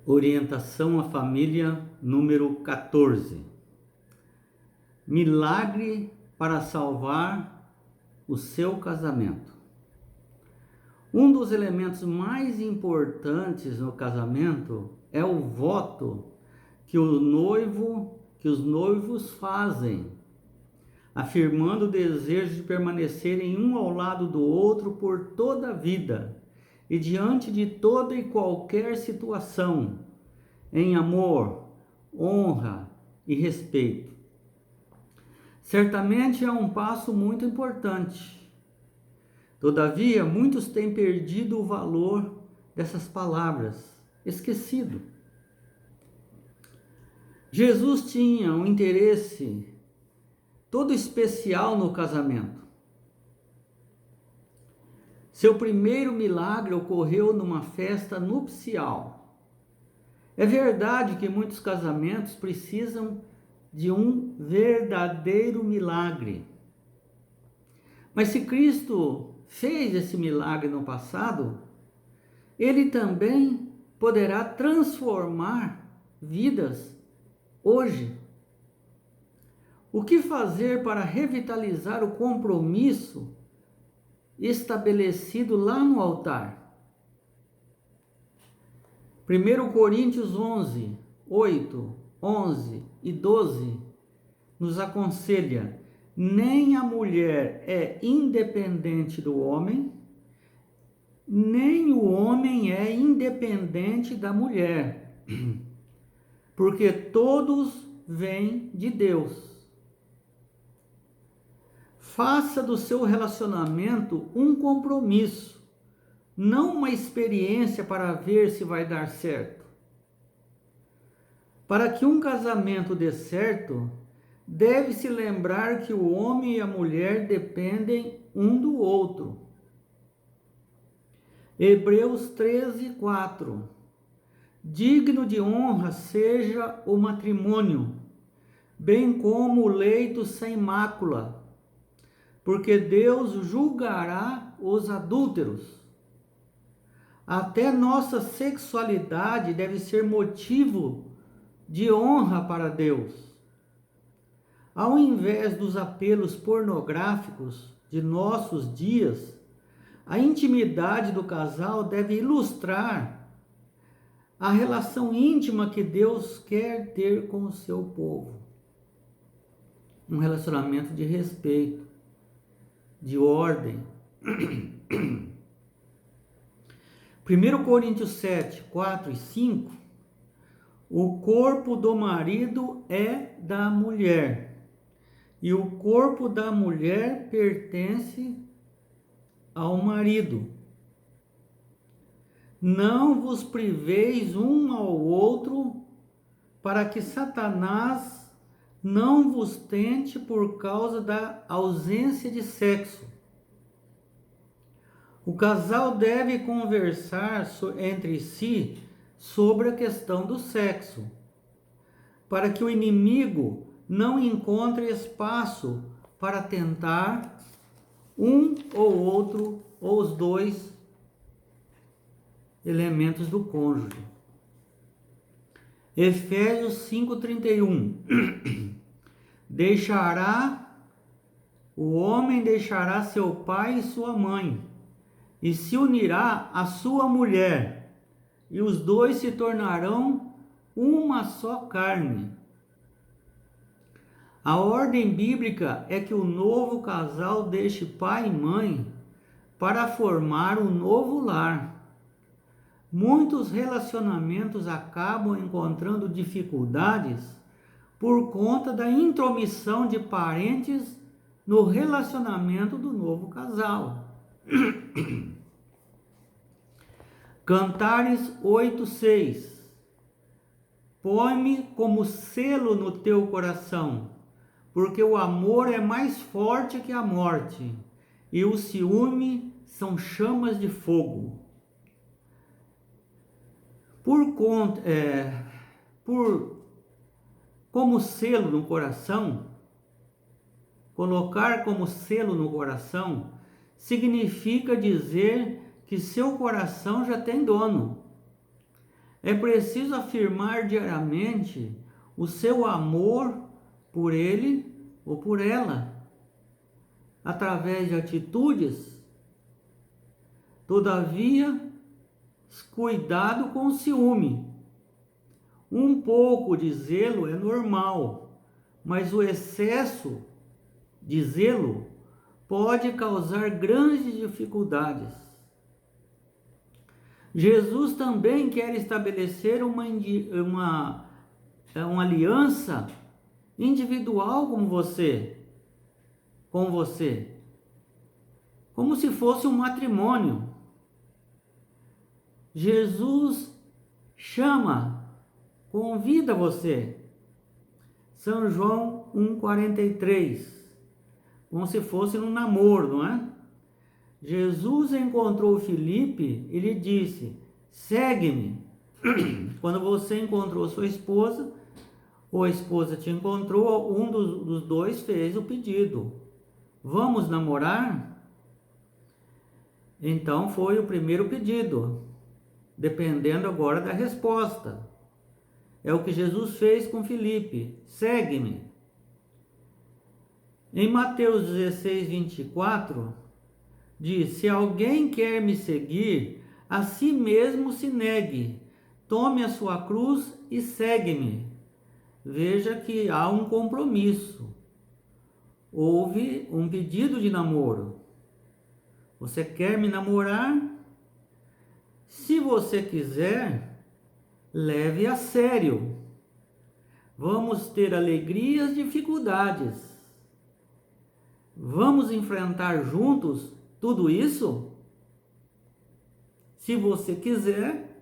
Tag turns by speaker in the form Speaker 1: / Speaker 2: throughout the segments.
Speaker 1: Orientação à família número 14. Milagre para salvar o seu casamento. Um dos elementos mais importantes no casamento é o voto que os noivos fazem, afirmando o desejo de permanecerem um ao lado do outro por toda a vida e diante de toda e qualquer situação, em amor, honra e respeito. Certamente é um passo muito importante. Todavia, muitos têm perdido o valor dessas palavras, esquecido. Jesus tinha um interesse todo especial no casamento. Seu primeiro milagre ocorreu numa festa nupcial. É verdade que muitos casamentos precisam de um verdadeiro milagre. Mas se Cristo fez esse milagre no passado, Ele também poderá transformar vidas hoje. O que fazer para revitalizar o compromisso estabelecido lá no altar? 1 Coríntios 11, 8, 11 e 12 nos aconselha: nem a mulher é independente do homem, nem o homem é independente da mulher, porque todos vêm de Deus. Faça do seu relacionamento um compromisso, não uma experiência para ver se vai dar certo. Para que um casamento dê certo, deve-se lembrar que o homem e a mulher dependem um do outro. Hebreus 13, 4. Digno de honra seja o matrimônio, bem como o leito sem mácula, porque Deus julgará os adúlteros. Até nossa sexualidade deve ser motivo de honra para Deus. Ao invés dos apelos pornográficos de nossos dias, a intimidade do casal deve ilustrar a relação íntima que Deus quer ter com o seu povo. Um relacionamento de respeito, de ordem. 1 Coríntios 7, 4 e 5, o corpo do marido é da mulher, e o corpo da mulher pertence ao marido. Não vos priveis um ao outro, para que Satanás não vos tente por causa da ausência de sexo. O casal deve conversar entre si sobre a questão do sexo, para que o inimigo não encontre espaço para tentar um ou outro ou os dois elementos do cônjuge. Efésios 5:31. O homem deixará seu pai e sua mãe, e se unirá à sua mulher, e os dois se tornarão uma só carne. A ordem bíblica é que o novo casal deixe pai e mãe para formar um novo lar. Muitos relacionamentos acabam encontrando dificuldades por conta da intromissão de parentes no relacionamento do novo casal. Cantares 8:6. Põe-me como selo no teu coração, porque o amor é mais forte que a morte, e o ciúme são chamas de fogo. Como selo no coração, colocar como selo no coração significa dizer que seu coração já tem dono. É preciso afirmar diariamente o seu amor por ele ou por ela, através de atitudes. Todavia, cuidado com o ciúme. Um pouco de zelo é normal, mas o excesso de zelo pode causar grandes dificuldades. Jesus também quer estabelecer uma aliança individual com você, como se fosse um matrimônio. Jesus convida você. São João 1,43, como se fosse um namoro, não é? Jesus encontrou Filipe e lhe disse: segue-me. Quando você encontrou sua esposa, ou a esposa te encontrou, um dos dois fez o pedido: vamos namorar? Então foi o primeiro pedido, dependendo agora da resposta. É o que Jesus fez com Filipe: segue-me. Em Mateus 16, 24, diz: se alguém quer me seguir, a si mesmo se negue, tome a sua cruz e segue-me. Veja que há um compromisso. Houve um pedido de namoro. Você quer me namorar? Se você quiser, leve a sério. Vamos ter alegrias, dificuldades. Vamos enfrentar juntos tudo isso? Se você quiser,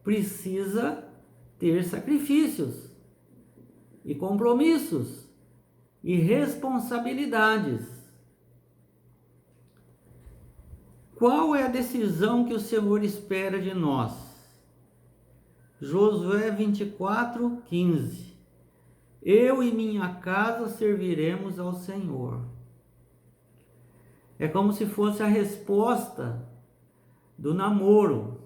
Speaker 1: precisa ter sacrifícios e compromissos e responsabilidades. Qual é a decisão que o Senhor espera de nós? Josué 24, 15. Eu e minha casa serviremos ao Senhor. É como se fosse a resposta do namoro.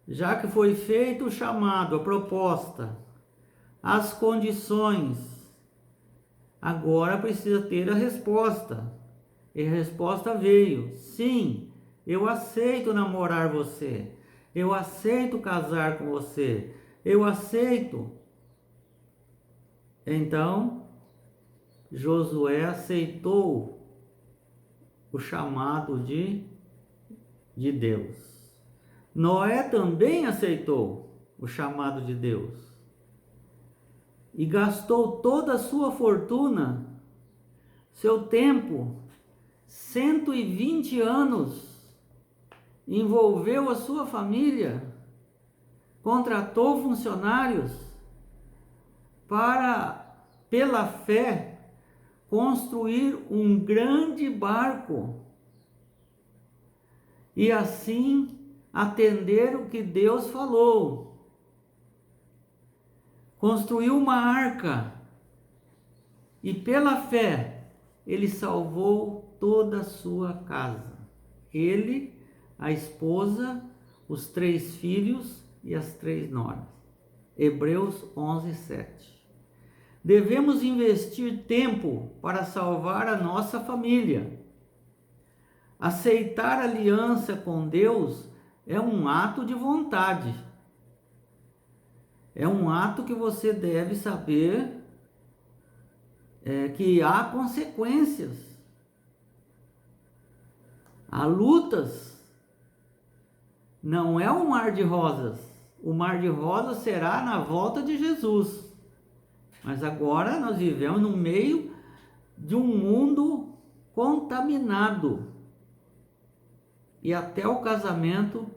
Speaker 1: Já que foi feito o chamado, a proposta, as condições, agora precisa ter a resposta. E a resposta veio: sim, eu aceito namorar você. Eu aceito casar com você. Eu aceito. Então, Josué aceitou o chamado de Deus. Noé também aceitou o chamado de Deus e gastou toda a sua fortuna, seu tempo, 120 anos, envolveu a sua família, contratou funcionários para, pela fé, construir um grande barco e assim atender o que Deus falou. Construiu uma arca e pela fé ele salvou toda a sua casa. Ele, a esposa, os 3 filhos e as 3 noras. Hebreus 11, 7. Devemos investir tempo para salvar a nossa família. Aceitar aliança com Deus é um ato de vontade. É um ato que você deve saber que há consequências. Há lutas. Não é um mar de rosas. O mar de rosas será na volta de Jesus. Mas agora nós vivemos no meio de um mundo contaminado. E até o casamento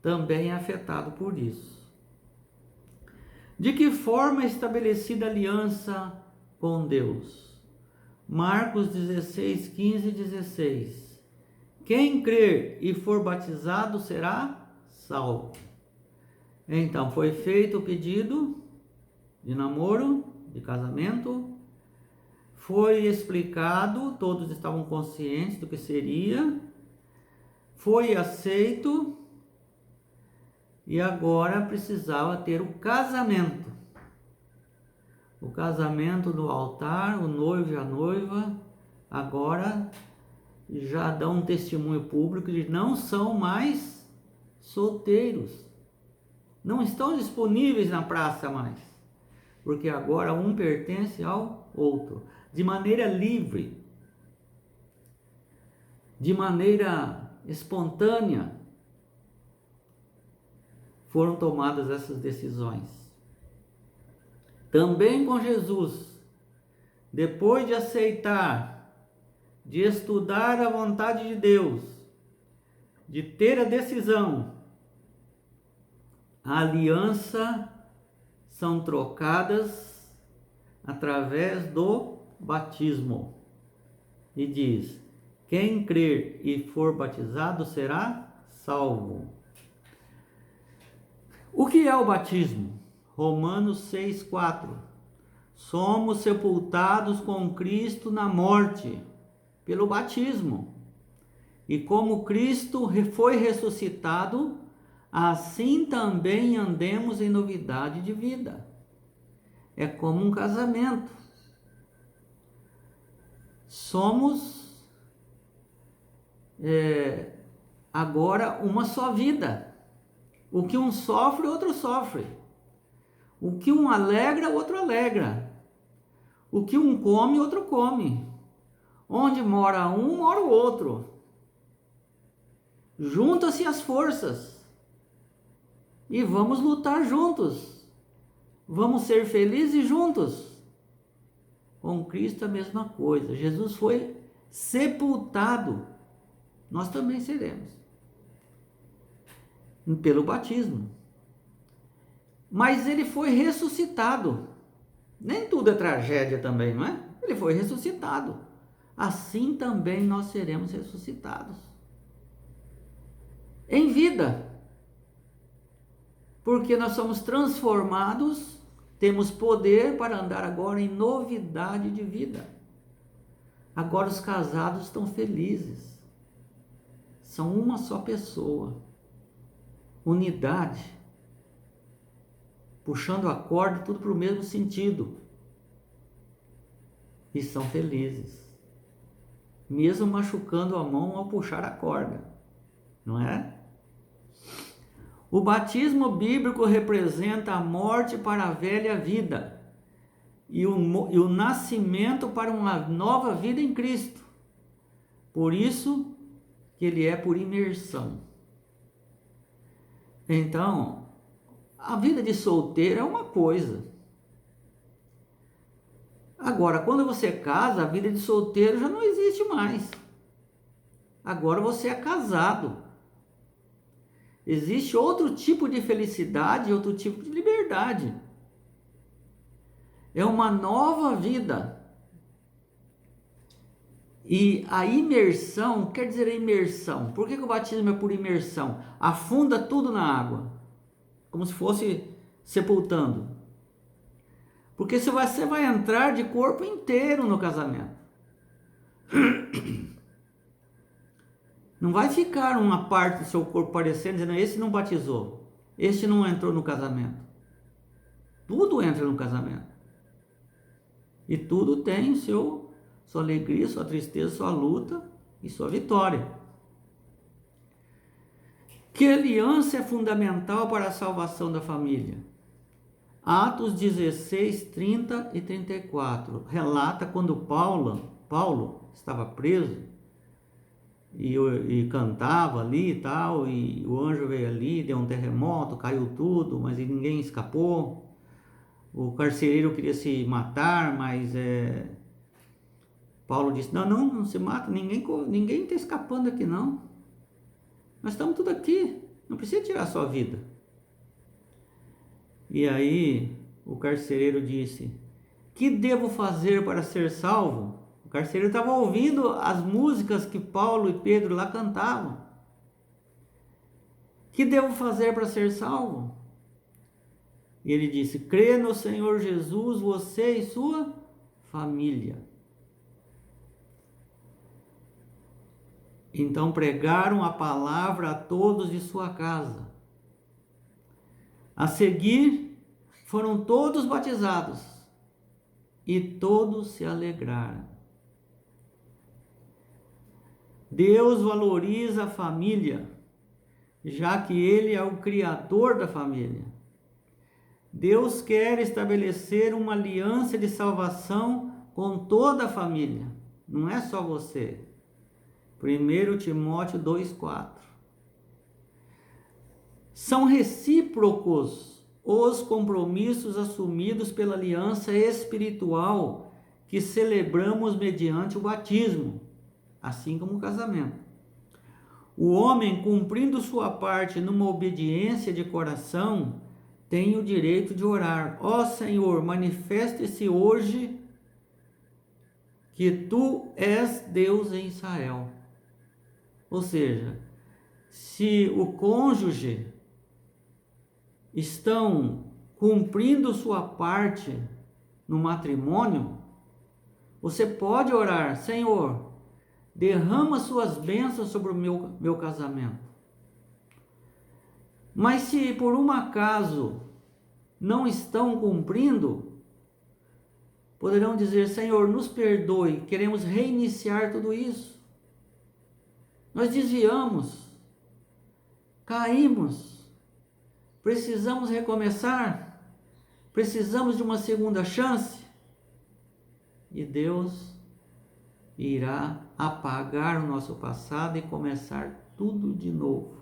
Speaker 1: também é afetado por isso. De que forma é estabelecida a aliança com Deus? Marcos 16, 15 e 16. Quem crer e for batizado será salvo. Então, foi feito o pedido de namoro, de casamento, foi explicado, todos estavam conscientes do que seria, foi aceito, e agora precisava ter o casamento. O casamento no altar, o noivo e a noiva agora já dão um testemunho público de não são mais solteiros. Não estão disponíveis na praça mais, porque agora um pertence ao outro, de maneira livre, de maneira espontânea, foram tomadas essas decisões. Também com Jesus, depois de aceitar, de estudar a vontade de Deus, de ter a decisão, a aliança são trocadas através do batismo. E diz: quem crer e for batizado será salvo. O que é o batismo? Romanos 6,4. Somos sepultados com Cristo na morte, pelo batismo. E como Cristo foi ressuscitado, assim também andemos em novidade de vida. É como um casamento. Somos agora uma só vida. O que um sofre, o outro sofre. O que um alegra, o outro alegra. O que um come, o outro come. Onde mora um, mora o outro. Juntam-se as forças. E vamos lutar juntos. Vamos ser felizes juntos. Com Cristo a mesma coisa. Jesus foi sepultado. Nós também seremos. Pelo batismo. Mas ele foi ressuscitado. Nem tudo é tragédia também, não é? Ele foi ressuscitado. Assim também nós seremos ressuscitados. Em vida. Porque nós somos transformados, temos poder para andar agora em novidade de vida. Agora os casados estão felizes. São uma só pessoa. Unidade. Puxando a corda, tudo para o mesmo sentido. E são felizes. Mesmo machucando a mão ao puxar a corda. Não é? O batismo bíblico representa a morte para a velha vida e o nascimento para uma nova vida em Cristo. Por isso que ele é por imersão. Então, a vida de solteiro é uma coisa. Agora, quando você casa, a vida de solteiro já não existe mais. Agora você é casado. Existe outro tipo de felicidade, outro tipo de liberdade. É uma nova vida. E a imersão, quer dizer a imersão. Por que o batismo é por imersão? Afunda tudo na água. Como se fosse sepultando. Porque você vai entrar de corpo inteiro no casamento. Não vai ficar uma parte do seu corpo parecendo, dizendo, esse não batizou, esse não entrou no casamento. Tudo entra no casamento. E tudo tem sua alegria, sua tristeza, sua luta e sua vitória. Que aliança é fundamental para a salvação da família? Atos 16, 30 e 34 relata quando Paulo estava preso e cantava ali e tal, e o anjo veio ali, deu um terremoto, caiu tudo, mas ninguém escapou. O carcereiro queria se matar, mas Paulo disse, não se mata, ninguém está escapando aqui não. Nós estamos tudo aqui, não precisa tirar a sua vida. E aí o carcereiro disse, que devo fazer para ser salvo? O carcereiro estava ouvindo as músicas que Paulo e Pedro lá cantavam. Que devo fazer para ser salvo? E ele disse, crê no Senhor Jesus, você e sua família. Então pregaram a palavra a todos de sua casa. A seguir, foram todos batizados e todos se alegraram. Deus valoriza a família, já que Ele é o Criador da família. Deus quer estabelecer uma aliança de salvação com toda a família, não é só você. 1 Timóteo 2,4. São recíprocos os compromissos assumidos pela aliança espiritual que celebramos mediante o batismo, assim como o casamento. O homem, cumprindo sua parte numa obediência de coração, tem o direito de orar: ó Senhor, manifeste-se hoje que tu és Deus em Israel. Ou seja, se o cônjuge estão cumprindo sua parte no matrimônio, você pode orar: Senhor, derrama suas bênçãos sobre o meu casamento. Mas se por um acaso não estão cumprindo, poderão dizer: Senhor, nos perdoe, queremos reiniciar tudo isso. Nós desviamos, caímos, precisamos recomeçar, precisamos de uma segunda chance. E Deus irá apagar o nosso passado e começar tudo de novo.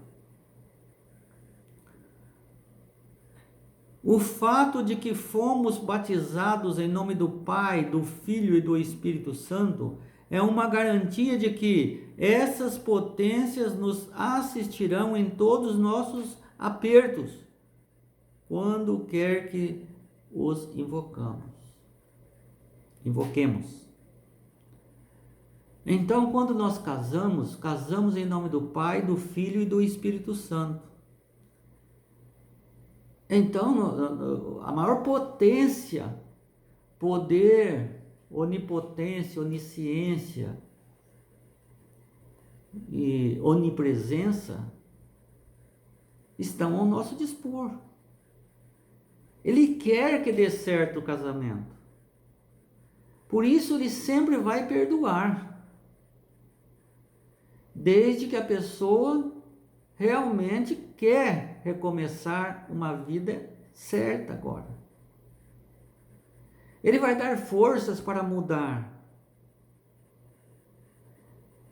Speaker 1: O fato de que fomos batizados em nome do Pai, do Filho e do Espírito Santo é uma garantia de que essas potências nos assistirão em todos os nossos apertos, quando quer que os invoquemos. Então, quando nós casamos em nome do Pai, do Filho e do Espírito Santo. Então, a maior potência, poder, onipotência, onisciência e onipresença estão ao nosso dispor. Ele quer que dê certo o casamento. Por isso, ele sempre vai perdoar, desde que a pessoa realmente quer recomeçar uma vida certa agora. Ele vai dar forças para mudar.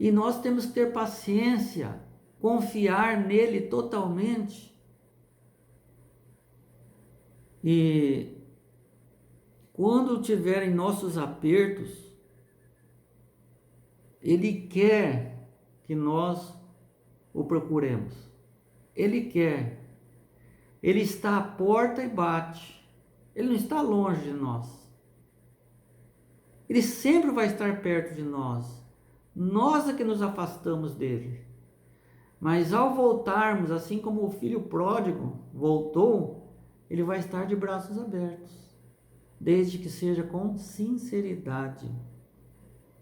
Speaker 1: E nós temos que ter paciência, confiar nele totalmente. E quando tiverem nossos apertos, ele quer que nós o procuremos. Ele quer. Ele está à porta e bate. Ele não está longe de nós. Ele sempre vai estar perto de nós. Nós é que nos afastamos dele. Mas ao voltarmos, assim como o filho pródigo voltou, ele vai estar de braços abertos, desde que seja com sinceridade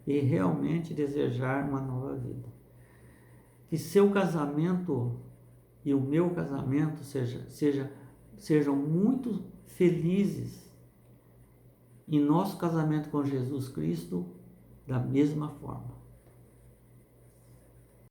Speaker 1: e realmente desejar uma nova vida. Que seu casamento e o meu casamento sejam muito felizes, e nosso casamento com Jesus Cristo da mesma forma.